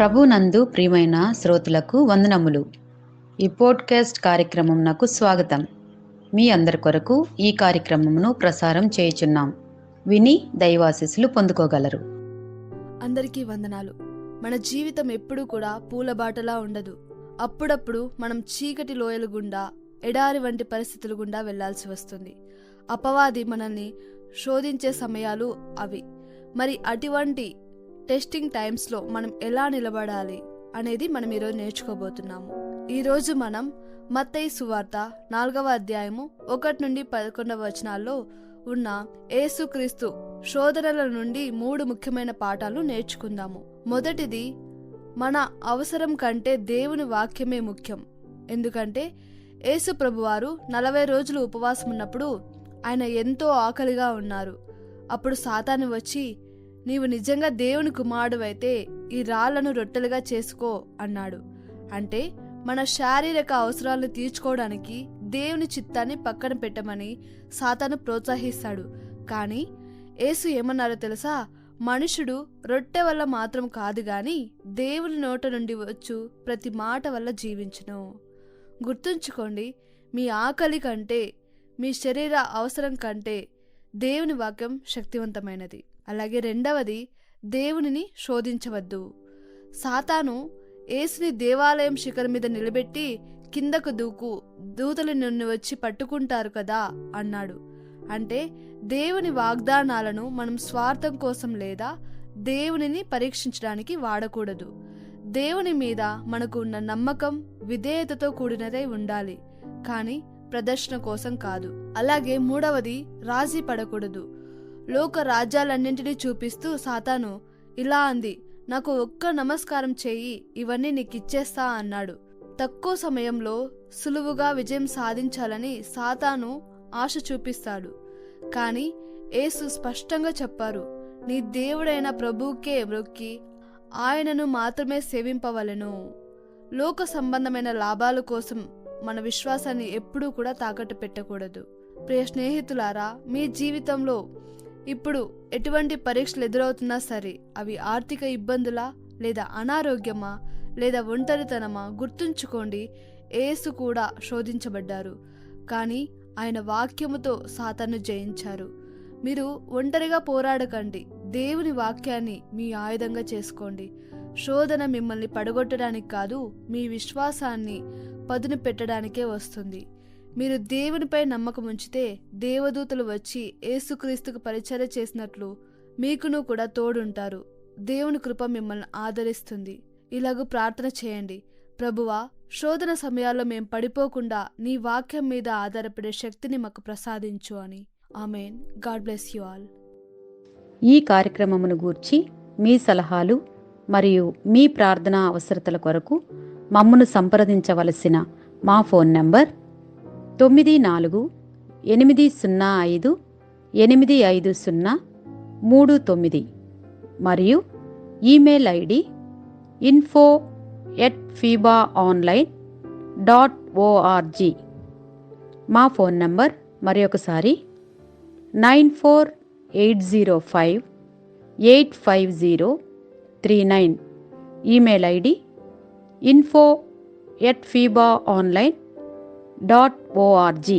ప్రభునందు ప్రియమైన శ్రోతలకు వందనములు. ఈ పోడ్కాస్ట్ కార్యక్రమం నాకు స్వాగతం. మీ అందరి కొరకు ఈ కార్యక్రమమును ప్రసారం చేయుచున్నాం. విని దైవాశీస్సులు పొందుకోగలరు. అందరికీ వందనాలు. మన జీవితం ఎప్పుడూ కూడా పూలబాటలా ఉండదు. అప్పుడప్పుడు మనం చీకటి లోయల గుండా, ఎడారి వంటి పరిస్థితుల గుండా వెళ్లాల్సి వస్తుంది. అపవాది మనల్ని శోధించే సమయాలు అవి. మరి అటువంటి టెస్టింగ్ టైమ్స్లో మనం ఎలా నిలబడాలి అనేది మనం ఈరోజు నేర్చుకోబోతున్నాము. ఈరోజు మనం మత్తయి సువార్త 4వ అధ్యాయము 1 నుండి 11 వచనాల్లో ఉన్న యేసుక్రీస్తు శోధనల నుండి 3 ముఖ్యమైన పాఠాలు నేర్చుకుందాము. మొదటిది, మన అవసరం కంటే దేవుని వాక్యమే ముఖ్యం. ఎందుకంటే యేసు ప్రభువారు 40 రోజులు ఉపవాసం ఉన్నప్పుడు ఆయన ఎంతో ఆకలిగా ఉన్నారు. అప్పుడు సాతాను వచ్చి, నీవు నిజంగా దేవుని కుమారుడివైతే ఈ రాళ్లను రొట్టెలుగా చేసుకో అన్నాడు. అంటే మన శారీరక అవసరాలను తీర్చుకోవడానికి దేవుని చిత్తాన్ని పక్కన పెట్టమని సాతాను ప్రోత్సహిస్తాడు. కానీ యేసు ఏమన్నారో తెలుసా? మనుషుడు రొట్టె వల్ల మాత్రం కాదు గాని దేవుని నోట నుండి వచ్చు ప్రతి మాట వల్ల జీవించును. గుర్తుంచుకోండి, మీ ఆకలి కంటే, మీ శరీర అవసరం కంటే దేవుని వాక్యం శక్తివంతమైనది. అలాగే రెండవది, దేవునిని శోధించవద్దు. సాతాను యేసుని దేవాలయం శిఖరం మీద నిలబెట్టి కిందకు దూకు, దూతలు నిన్ను వచ్చి పట్టుకుంటారు కదా అన్నాడు. అంటే దేవుని వాగ్దానాలను మనం స్వార్థం కోసం లేదా దేవునిని పరీక్షించడానికి వాడకూడదు. దేవుని మీద మనకు ఉన్న నమ్మకం విధేయతతో కూడినదై ఉండాలి, కానీ ప్రదర్శన కోసం కాదు. అలాగే మూడవది, రాజీ పడకూడదు. లోక రాజ్యాలన్నింటినీ చూపిస్తూ సాతాను ఇలా అంది, నాకు ఒక్క నమస్కారం చేయి, ఇవన్నీ నీకిచ్చేస్తా అన్నాడు. తక్కువ సమయంలో సులువుగా విజయం సాధించాలని సాతాను ఆశ చూపిస్తాడు. కానీ యేసు స్పష్టంగా చెప్పారు, నీ దేవుడైన ప్రభువుకే మ్రొక్కి ఆయనను మాత్రమే సేవింపవలెను. లోక సంబంధమైన లాభాల కోసం మన విశ్వాసాన్ని ఎప్పుడూ కూడా తాకట్టు పెట్టకూడదు. ప్రియ స్నేహితులారా, మీ జీవితంలో ఇప్పుడు ఎటువంటి పరీక్షలు ఎదురవుతున్నా సరే, అవి ఆర్థిక ఇబ్బందులా, లేదా అనారోగ్యమా, లేదా ఒంటరితనమా, గుర్తుంచుకోండి, యేసు కూడా శోధించబడ్డారు. కానీ ఆయన వాక్యముతో సాతాను జయించారు. మీరు ఒంటరిగా పోరాడకండి, దేవుని వాక్యాన్ని మీ ఆయుధంగా చేసుకోండి. శోధన మిమ్మల్ని పడగొట్టడానికి కాదు, మీ విశ్వాసాన్ని పదును పెట్టడానికే వస్తుంది. మీరు దేవునిపై నమ్మకం ఉంచితే దేవదూతలు వచ్చి యేసుక్రీస్తుకు పరిచర్య చేసినట్లు మీకును కూడా తోడుంటారు. దేవుని కృప మిమ్మల్ని ఆదరిస్తుంది. ఇలాగూ ప్రార్థన చేయండి, ప్రభువా, శోధన సమయాల్లో మేం పడిపోకుండా నీ వాక్యం మీద ఆధారపడే శక్తిని మాకు ప్రసాదించు అని. Amen. God bless you all. ఈ కార్యక్రమమును గూర్చి మీ సలహాలు మరియు మీ ప్రార్థనా అవసరతల కొరకు మమ్మను సంప్రదించవలసిన మా ఫోన్ నంబర్ 948585085039 మరియు ఈమెయిల్ ఐడి info@fibaonline.org. మా ఫోన్ నంబర్ మరొకసారి 9480585039. Email ID info@fibaonline.org.